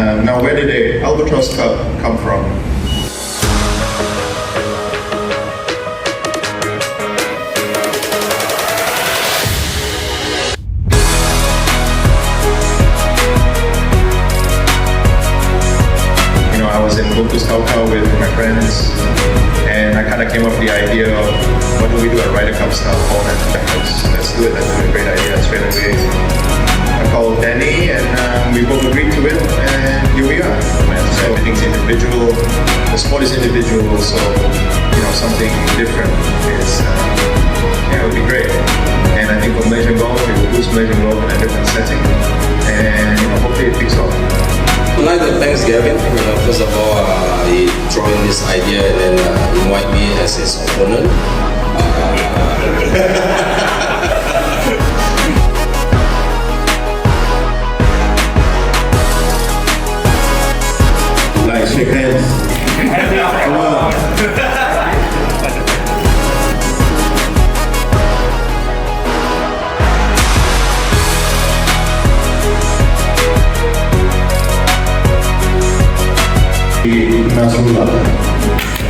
Now, where did the Albatross Cup come from? I was in Gokus Kaukau with my friends, and I kind of came up with the idea of what do we do at Ryder Cup style format. Let's do it. That's a great idea straight away. I called Danny, and we both agreed to it, and here we are. So everything's individual. The sport is individual, so something different is it would be great. And I think for Malaysian golf, it will boost Malaysian golf in a different setting, and hopefully it picks up. I'd like to thank Gavin. First of all, he threw in this idea and then invite me as his opponent. Nice, shake hands. Come on. Nasrullah.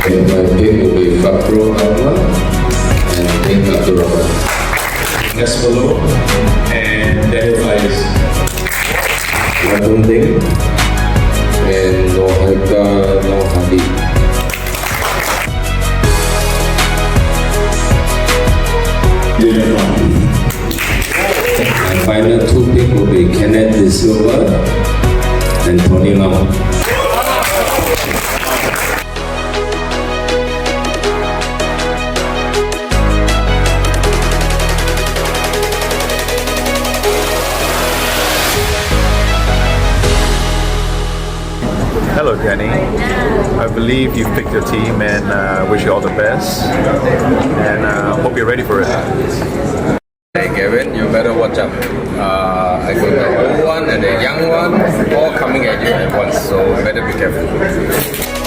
Okay, my pick will be Fakhrul Akmal and Daeng Abdul Rahman. Casper Loh and Danial Faidz. Ting and Heikal Hadi. My final two pick will be Kenneth da Silva and Tony Lam. Hello Danny, I believe you've picked your team and wish you all the best and hope you're ready for it. Hey Gavin, you better watch out. I got the old one and the young one all coming at you at once, so better be careful.